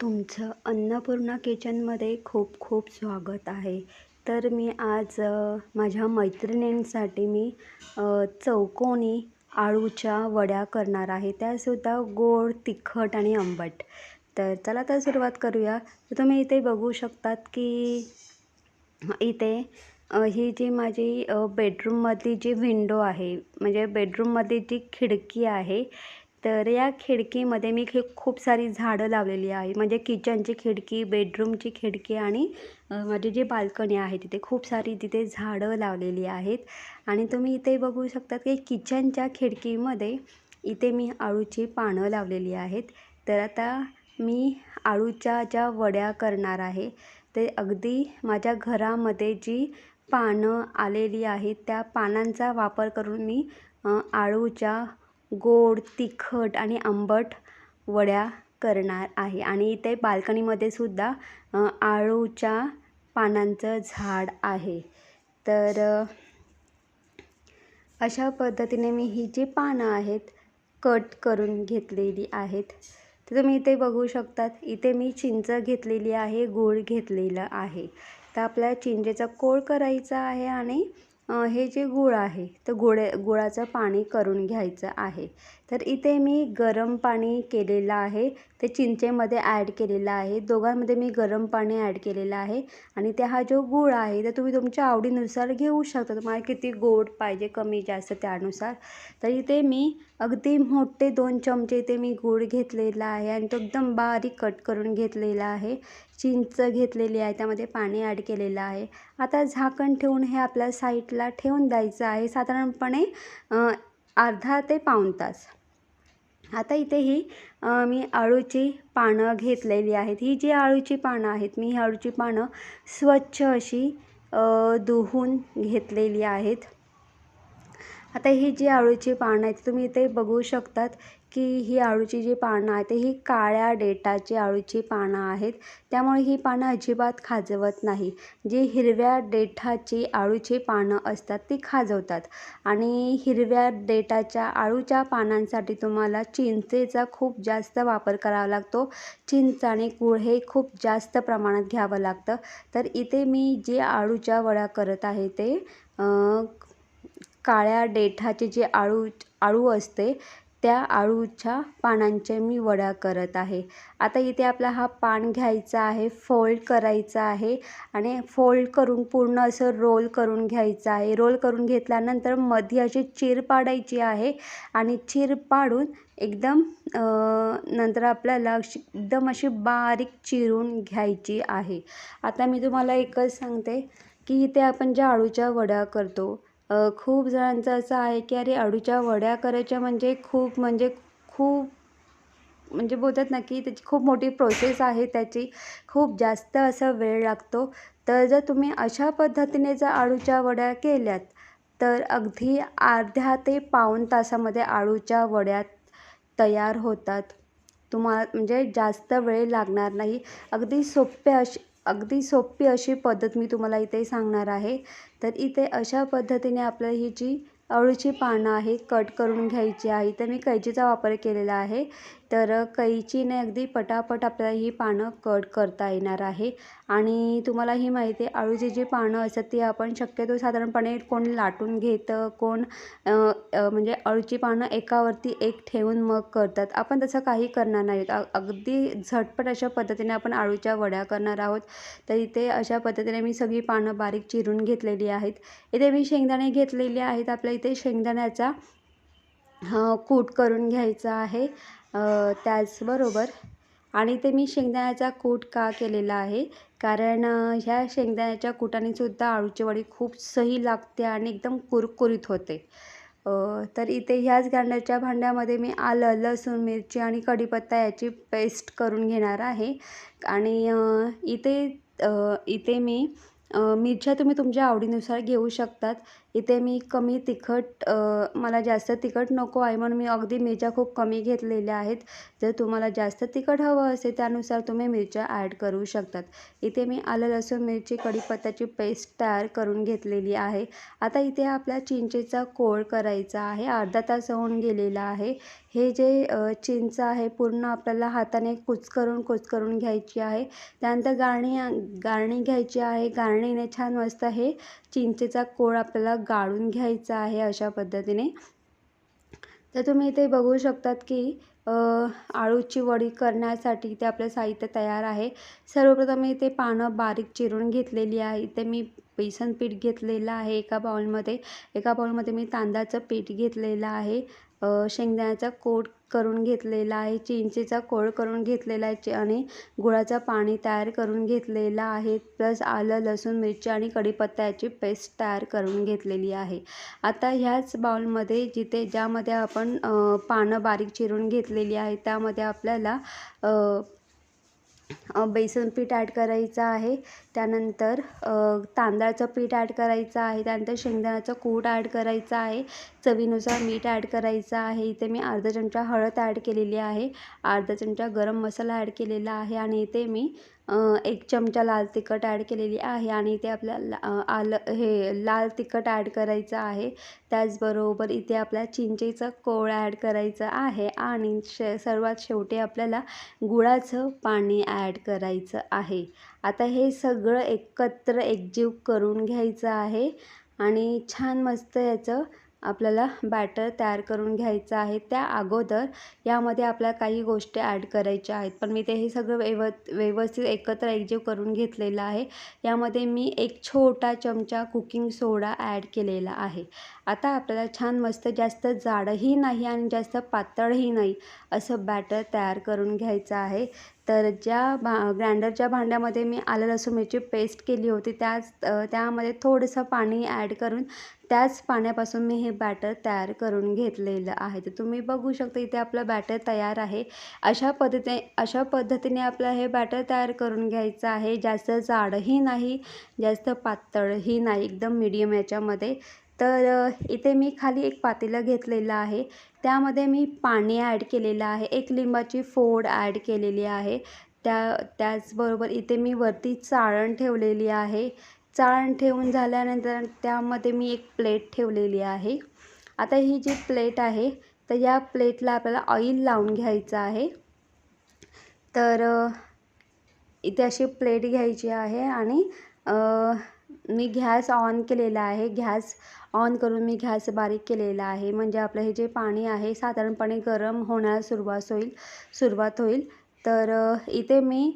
तुमचं अन्नपूर्णा किचनमध्ये खूप खूप स्वागत आहे. तर मी आज माझ्या मैत्रिणींसाठी चौकोनी आळूच्या वड्या करणार आहे. त्यासुद्धा गोड, तिखट आणि आंबट. तर चला तर सुरुवात करूया. तर तुम्ही इथे बघू शकतात की इथे ही जी माझी बेडरूममधली जी विंडो आहे, म्हणजे बेडरूममधली जी खिडकी आहे, तर या खिडकीमध्ये मी खूप सारी झाडं लावलेली आहे. म्हणजे किचनची खिडकी, बेडरूमची खिडकी आणि माझी जी बाल्कनी आहे तिथे खूप सारी तिथे झाडं लावलेली आहेत. आणि तुम्ही इथे बघू शकता की किचनच्या खिडकीमध्ये इथे मी आळूची पानं लावलेली आहेत. तर आता मी आळूच्या ज्या वड्या करणार आहे, ते अगदी माझ्या घरामध्ये जी पानं आलेली आहेत, त्या पानांचा वापर करून मी आळूच्या गोड, तिखट आणि आंबट वड्या करणार आहे. आणि इथे बाल्कनीमध्ये सुद्धा आळूच्या पानांचं झाड आहे. तर अशा पद्धतीने मी ही जी पानं आहेत कट करून घेतलेली आहेत. तर तुम्ही इथे बघू शकतात, इथे मी चिंच घेतलेली आहे, गूळ घेतलेलं आहे. तर आपल्याला चिंचेचा कोळ करायचा आहे आणि हे जे गूळ आहे तर गुळाचं पाणी करून घ्यायचं आहे. तर इथे मी गरम पाणी केलेलं आहे, ते चिंचेमध्ये ॲड केलेलं आहे. दोघांमध्ये मी गरम पाणी ॲड केलेलं आहे. आणि ते हा जो गूळ आहे तर तुम्ही तुमच्या आवडीनुसार घेऊ शकता. तुम्हाला किती गोड पाहिजे, कमी जास्त त्यानुसार. तर इथे मी अगदी मोठे 2 चमचे इथे मी गूळ घेतलेला आहे आणि तो एकदम बारीक कट करून घेतलेला आहे. चिंच घेतलेली आहे, त्यामध्ये पाणी ॲड केलेलं आहे. आता झाकण ठेवून हे आपल्या साईडला ठेवून द्यायचं आहे साधारणपणे अर्धा ते पाऊण तास. आता इथे ही मी आळूची पानं घेतलेली आहेत. ही जी आळूची पानं आहेत, मी ही आळूची पानं स्वच्छ अशी धुवून घेतलेली आहेत. आता ही जी आळूची पानं आहेत तुम्ही इथे बघू शकतात की ही आळूची जी पानं आहेत ही काळ्या देठाची आळूची पानं आहेत. त्यामुळे ही पानं अजिबात खाजवत नाही. जी हिरव्या देठाची आळूची पानं असतात ती खाजवतात. आणि हिरव्या देठाच्या आळूच्या पानांसाठी तुम्हाला चिंचेचा खूप जास्त वापर करावा लागतो. चिंच आणि गूळ हे खूप जास्त प्रमाणात घ्यावं लागतं. तर इथे मी जे आळूच्या वड्या करत आहे ते काळ्या देठाची जी आळू असते त्या आळूच्या पानांच्या मी वड्या करत आहे. आता इथे आपला हा पान घ्यायचा आहे, फोल्ड करायचा आहे आणि फोल्ड करून पूर्ण असं रोल करून घ्यायचं आहे. रोल करून घेतल्यानंतर मध्ये अशी चीर पाडायची आहे आणि चीर पाडून एकदम नंतर आपल्याला एकदम अशी बारीक चिरून घ्यायची आहे. आता मी तुम्हाला एकच सांगते की इथे आपण ज्या आळूच्या वड्या करतो, खूप जणांचं असं आहे की अरे अळूच्या वड्या करायच्या म्हणजे खूप म्हणजे बोलतात ना की त्याची खूप मोठी प्रोसेस आहे, त्याची खूप जास्त असा वेळ लागतो. तर जर तुम्ही अशा पद्धतीने जर अळूच्या वड्या केल्यात तर अगदी अर्ध्या ते पाऊण तासामध्ये अळूच्या वड्या तयार होतात. तुम्हाला म्हणजे जास्त वेळ लागणार नाही. अगदी सोपी अशी पद्धत मी तुम्हाला इथे सांगणार आहे. तर इथे अशा पद्धतीने आपल्याला ही जी अळूची पानं आहे कट करून घ्यायची आहे. तर मी कैचीचा वापर केलेला आहे. तर कैचीने अगदी पटापट आपल्याला ही पानं कट करता येणार आहे. आणि तुम्हालाही माहिती आहे अळूची जी पानं असतात ती आपण शक्यतो साधारणपणे कोण लाटून घेतं, कोण म्हणजे अळूची पानं एकावरती एक ठेवून मग करतात. आपण तसं काही करणार नाहीत. अगदी झटपट अशा पद्धतीने आपण अळूच्या वड्या करणार आहोत. तर इथे अशा पद्धतीने मी सगळी पानं बारीक चिरून घेतलेली आहेत. इथे मी शेंगदाणे घेतलेले आहेत. आपल्या इथे शेंगदाण्याचा कूट करून घ्यायचा आहे. त्याचबरोबर आणि ते मी शेंगदाण्याचा कूट का केलेला आहे, कारण ह्या शेंगदाण्याच्या कुटाने सुद्धा आळूची वडी खूप सही लागते आणि एकदम कुरकुरीत होते. तर इथे ह्याच गाण्याच्या भांड्यामध्ये मी आलं, लसूण, मिरची आणि कढीपत्ता याची पेस्ट करून घेणार आहे. आणि इथे मी मिरच्या तुम्ही तुमच्या आवडीनुसार घेऊ शकतात. इथे मी कमी तिखट मला जास्त तिखट नको आहे म्हणून मी अगदी मिरच्या खूप कमी घेतलेल्या आहेत. जर तुम्हाला जास्त तिखट हवं असेल त्यानुसार तुम्ही मिरच्या ॲड करू शकतात. इथे मी आलं लसूण मिरची कढीपत्त्याची पेस्ट तयार करून घेतलेली आहे. आता इथे आपल्या चिंचेचा कोळ करायचा आहे. अर्धा तास होऊन गेलेला आहे. हे जे चिंच आहे पूर्ण आपल्याला हाताने कुस्करून घ्यायची आहे. त्यानंतर गाळणी घ्यायची आहे. गाळणीने छान मस्त हे चिंचेचा कोळ आपल्याला गाळून घ्यायचा आहे अशा पद्धतीने. तर तुम्ही इथे बघू शकतात की आळूची वडी करण्यासाठी इथे आपलं साहित्य तयार आहे. सर्वप्रथम मी इथे पानं बारीक चिरून घेतलेली आहे. इथे मी बेसन पीठ घेतलेलं आहे एका बाउलमध्ये मी तांदळाचं पीठ घेतलेलं आहे. शेंगदाण्याचा कोट करून घेतलेला आहे. चिंचेचा कोळ करून घेतलेला आहे आणि गुळाचं पाणी तयार करून घेतलेलं आहे. प्लस आलं लसूण मिरची आणि कढीपत्ता याची पेस्ट तयार करून घेतलेली आहे. आता ह्याच बाउलमध्ये ज्यामध्ये आपण पानं बारीक चिरून घेतलेली आहे त्यामध्ये आपल्याला बेसन पीठ ॲड करायचं आहे. त्यानंतर तांदळाचं पीठ ॲड करायचं आहे. त्यानंतर शेंगदाण्याचं कूट ॲड करायचं आहे. चवीनुसार मीठ ॲड करायचं आहे. इथे मी अर्धा चमचा हळद ॲड केलेली आहे. अर्धा चमचा गरम मसाला ॲड केलेला आहे आणि इथे मी 1 चमचा लाल तिखट ॲड केलेली आहे आणि इथे आपल्याला लाल तिखट ॲड करायचं आहे. त्याचबरोबर इथे आपल्या चिंचेचं कोळ ॲड करायचं आहे आणि सर्वात शेवटी आपल्याला गुळाचं पाणी ॲड करायचं आहे. आता हे सगळं एकत्र एकजीव करून घ्यायचं आहे आणि छान मस्त याचं आपल्याला बॅटर तयार करून घ्यायचं आहे. त्या अगोदर यामध्ये आपल्याला काही गोष्टी ॲड करायच्या आहेत. पण मी ते हे सगळं व्यवस्थित एकत्र एकजीव करून घेतलेलं आहे. यामध्ये मी 1 छोटा चमचा कुकिंग सोडा ॲड केलेला आहे. आता आपल्याला छान मस्त जास्त जाडही नाही आणि जास्त पातळही नाही असं बॅटर तयार करून घ्यायचं आहे. तर ग्राइंडरच्या भांड्यामध्ये मी आलं लसूण मिरची पेस्ट केली होती त्यामध्ये थोडंसं पाणी ॲड करून त्याच पाण्यापासून मी हे बॅटर तयार करून घेतलेलं आहे. तर तुम्ही बघू शकता इथे आपलं बॅटर तयार आहे. अशा पद्धतीने आपलं हे बॅटर तयार करून घ्यायचं आहे. जास्त जाडही नाही जास्त पातळही नाही एकदम मीडियम याच्यामध्ये. तर इथे मी खाली एक पातेलं घेतलेलं आहे. त्यामध्ये मी पाणी ॲड केलेलं आहे. 1 लिंबाची फोड ॲड केलेली आहे. त्याचबरोबर इथे मी वरती चाळण ठेवलेली आहे. चाळण ठेवून झाल्यानंतर त्यामध्ये मी एक प्लेट ठेवलेली आहे. आता ही जी प्लेट आहे तर या प्लेटला आपल्याला ऑइल लावून घ्यायचं आहे. तर इथे अशी प्लेट घ्यायची आहे आणि मी गॅस ऑन केलेला आहे. गॅस ऑन करून मी गॅस बारीक केलेला आहे. म्हणजे आपलं हे जे पाणी आहे साधारणपणे गरम होण्यास सुरुवात होईल. तर इथे मी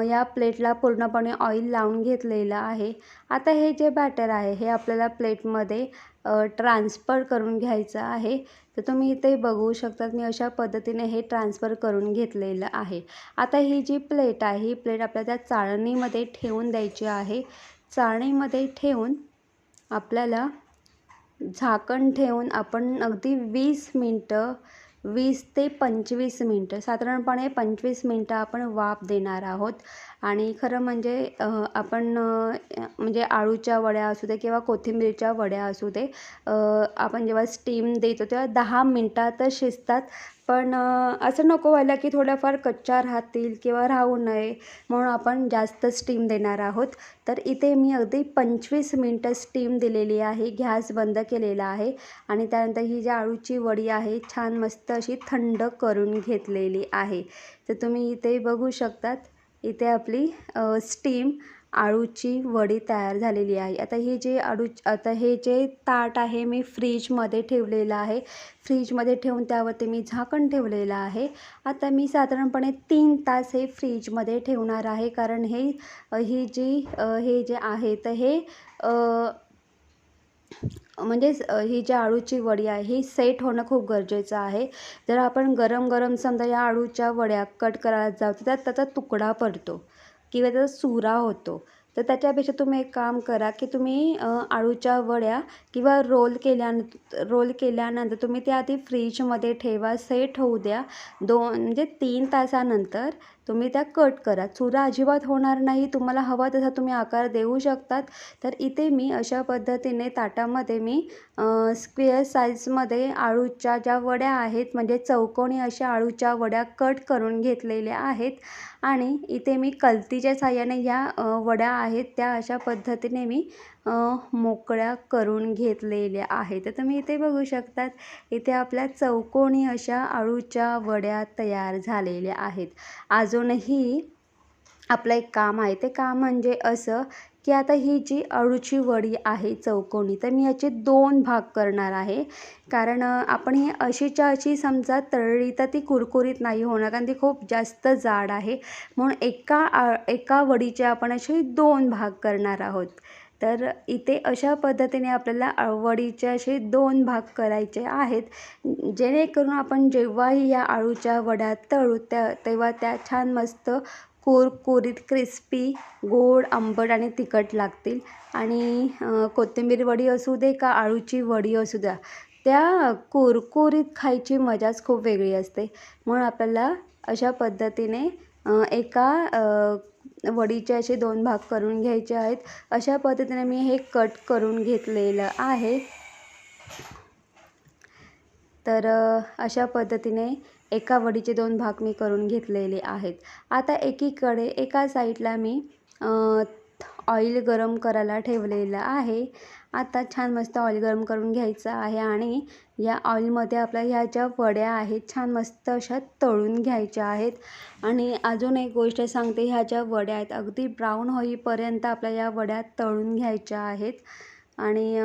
या प्लेटला पूर्णपणे ऑइल लावून घेतलेलं आहे. आता हे जे बॅटर आहे हे आपल्याला प्लेटमध्ये ट्रान्सफर करून घ्यायचं आहे. तर तुम्ही इथे बघू शकतात मी अशा पद्धतीने हे ट्रान्सफर करून घेतलेलं आहे. आता ही जी प्लेट आहे ही प्लेट आपल्याला त्या चाळणीमध्ये ठेवून द्यायची आहे. चाळणीमध्ये ठेवून आपल्याला झाकण ठेवून आपण अगदी 20 ते 25 मिनटं साधारणपणे 25 मिनटं आपण वाफ देणार आहोत. आणि खरं म्हणजे आपण म्हणजे आळूच्या वड्या असू दे किंवा कोथिंबीरच्या वड्या असू दे आपण जेव्हा स्टीम देतो तेव्हा 10 मिनटातच शिजतात. पण असं नको व्हायला की थोड्याफार कच्च्या राहतील किंवा राहू नये म्हणून आपण जास्त स्टीम देणार आहोत. तर इथे मी अगदी 25 मिनटं स्टीम दिलेली आहे. गॅस बंद केलेला आहे आणि त्यानंतर ही जी आळूची वडी आहे छान मस्त अशी थंड करून घेतलेली आहे. तर तुम्ही इथे बघू शकतात इथे आपली स्टीम आळूची वडी तयार झालेली आहे. आता हे जे ताट आहे मी फ्रीजमध्ये ठेवलेलं आहे. फ्रीजमध्ये ठेवून त्यावरती मी झाकण ठेवलेलं आहे. आता मी साधारणपणे 3 तास हे फ्रीजमध्ये ठेवणार आहे. कारण हे जे आहे तर हे म्हणजेच ही जी आळूची वडी आहे ही सेट होणं खूप गरजेचं आहे. जर आपण गरम समजा या आळूच्या वड्या कट करायला जाऊ तर त्याचा तुकडा पडतो किंवा त्याचा चुरा होतो. तर त्याच्यापेक्षा तुम्ही एक काम करा की तुम्ही आळूच्या वड्या किंवा रोल केल्यानंतर तुम्ही त्या आधी फ्रीजमध्ये ठेवा, सेट होऊ द्या. म्हणजे 3 तासानंतर तुम्ही त्या कट करा. चुरा अजिबात होणार नाही. तुम्हाला हवा तसा तुम्ही आकार देऊ शकतात. तर इथे मी अशा पद्धतीने ताटामध्ये मी स्क्वेअर साईजमध्ये आळूच्या ज्या वड्या आहेत, म्हणजे चौकोनी अशा आळूच्या वड्या कट करून घेतलेल्या आहेत. आणि इथे मी कलतीच्या साहाय्याने या वड्या आहेत त्या अशा पद्धतीने मी मोकळ्या करून घेतलेल्या आहेत. तर तुम्ही इथे बघू शकतात, इथे आपल्या चौकोनी अशा आळूच्या वड्या तयार झालेल्या आहेत. अजूनही आपलं एक काम आहे, ते काम म्हणजे असं की आता ही जी अळूची वडी आहे चौकोनी, तर मी याचे 2 भाग करणार आहे. कारण आपण ही अशीच्या अशी समजा तळली तर ती कुरकुरीत नाही होणार, कारण ती खूप जास्त जाड आहे. म्हणून एका वडीचे आपण असे 2 भाग करणार आहोत. तर इथे अशा पद्धतीने आपल्याला वडीचे असे 2 भाग करायचे आहेत, जेणेकरून आपण जेव्हाही या आळूच्या वड्या तळू तेव्हा त्या छान मस्त कुरकुरीत, क्रिस्पी, गोड, आंबट आणि तिखट लागतील. आणि कोथिंबीर वडी असू दे का आळूची वडी असू द्या, त्या कुरकुरीत खायची मजाच खूप वेगळी असते. म्हणून आपल्याला अशा पद्धतीने एका वडीचे असे 2 भाग करून घ्यायचे आहेत. अशा पद्धतीने मी हे कट करून घेतलेलं आहे. तर अशा पद्धतीने एका वडीचे 2 भाग मी करून घेतलेले आहेत. आता एका साईडला मी ऑइल गरम करायला ठेवलेलं आहे. आता छान मस्त ऑइल गरम करून घ्यायचं आहे आणि या ऑइलमध्ये आपल्या ह्या ज्या वड्या आहेत छान मस्त अशा तळून घ्यायच्या आहेत. आणि अजून एक गोष्ट सांगते, ह्या ज्या वड्या आहेत अगदी ब्राऊन होईपर्यंत आपल्या या वड्या तळून घ्यायच्या आहेत. आणि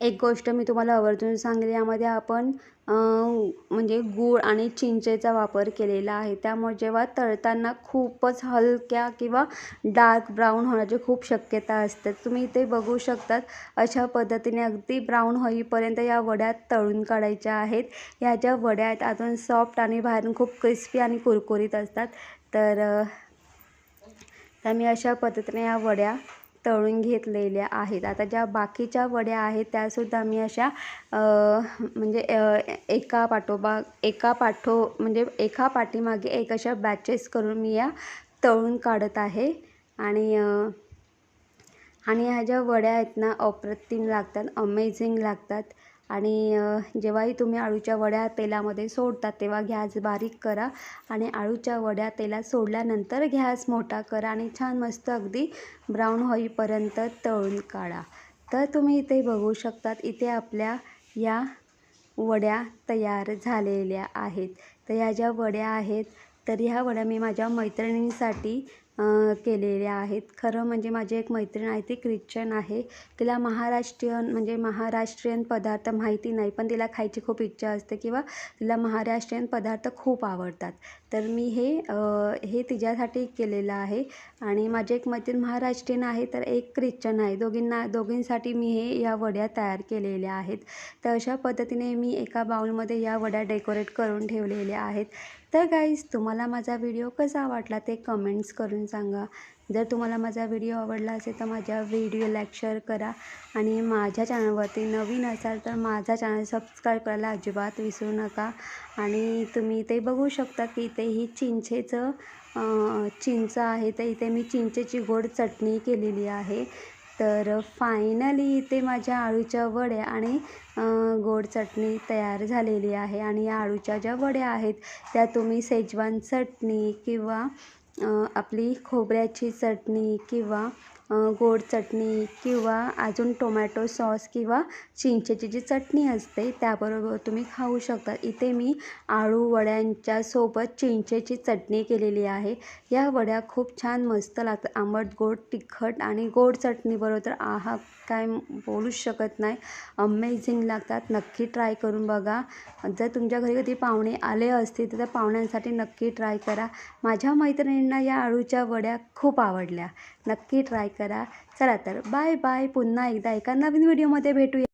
एक गोष्ट मी तुम्हाला आवर्जून सांगेल, यामध्ये आपण म्हणजे गूळ आणि चिंचेचा वापर केलेला आहे. त्यामुळे जेव्हा तळताना खूपच हलक्या किंवा डार्क ब्राऊन होण्याची खूप शक्यता असते. तुम्ही इथे बघू शकतात, अशा पद्धतीने अगदी ब्राऊन होईपर्यंत या वड्या तळून काढायच्या आहेत. ह्या ज्या वड्या आहेत आतून सॉफ्ट आणि बाहेरून खूप क्रिस्पी आणि कुरकुरीत असतात. तर मी अशा पद्धतीने या वड्या तळून घेतलेल्या आहेत. आता ज्या बाकीच्या वड्या आहेत त्यासुद्धा मी अशा म्हणजे एका पाठीमागे एक अशा बॅचेस करून मी या तळून काढत आहे. आणि ह्या ज्या वड्या आहेत ना, अप्रतिम लागतात, अमेझिंग लागतात. आणि जेव्हाही तुम्ही आळूच्या वड्या तेलामध्ये सोडतात तेव्हा गॅस बारीक करा आणि आळूच्या वड्या तेलात सोडल्यानंतर गॅस मोठा करा आणि छान मस्त अगदी ब्राऊन होईपर्यंत तळून काढा. तर तुम्ही इथे बघू शकतात, इथे आपल्या या वड्या तयार झालेल्या आहेत. तर ह्या ज्या वड्या आहेत, तर ह्या वड्या मी माझ्या मैत्रिणींसाठी केलेल्या आहेत. खरं म्हणजे माझी एक मैत्रीण आहे, ती ख्रिश्चन आहे. तिला महाराष्ट्रीयन पदार्थ माहिती नाही, पण तिला खायची खूप इच्छा असते किंवा तिला महाराष्ट्रीयन पदार्थ खूप आवडतात. तर मी हे तिच्यासाठी केलेलं आहे. आणि माझी एक मैत्रीण महाराष्ट्रीयन आहे तर एक ख्रिश्चन आहे. दोघींसाठी मी या वड्या तयार केलेल्या आहेत. तर अशा पद्धतीने मी एका बाउलमध्ये या वड्या डेकोरेट करून ठेवलेल्या आहेत. तर गाईज, तुम्हाला माझा व्हिडिओ कसा वाटला ते कमेंट्स करून सांगा. जर तुम्हाला माझा व्हिडिओ आवडला असेल तर माझ्या व्हिडिओ लाईक शेअर करा. आणि माझ्या चॅनलवरती नवीन असाल तर माझा चॅनल सबस्क्राईब करायला अजिबात विसरू नका. आणि तुम्ही ते बघू शकता की इथे ही चिंच आहे, तर इथे मी चिंचेची गोड चटणी केलेली आहे. तर फायनली इथे माझ्या आळूच्या वड्या आणि गोड चटणी तयार झालेली आहे. आणि या आळूच्या ज्या वड्या आहेत त्या तुम्ही शेजवान चटणी किंवा आपली खोबऱ्याची चटणी किंवा गोड चटणी किंवा अजून टोमॅटो सॉस किंवा चिंचेची जी चटणी असते त्याबरोबर तुम्ही खाऊ शकता. इथे मी आळू वड्यांच्या सोबत चिंचेची चटणी केलेली आहे. या वड्या खूप छान मस्त लागतात, आंबट, गोड, तिखट आणि गोड चटणीबरोबर तर आहा, काय बोलूच शकत नाही, अमेझिंग लागतात. नक्की ट्राय करून बघा. जर तुमच्या घरी कधी पाहुणे आले असतील तर त्या पाहुण्यांसाठी नक्की ट्राय करा. माझ्या मैत्रिणींना या आळूच्या वड्या खूप आवडल्या. नक्की ट्राय करा. चला तर बाय बाय. पुन्हा एकदा एका नवीन व्हिडिओमध्ये भेटूया.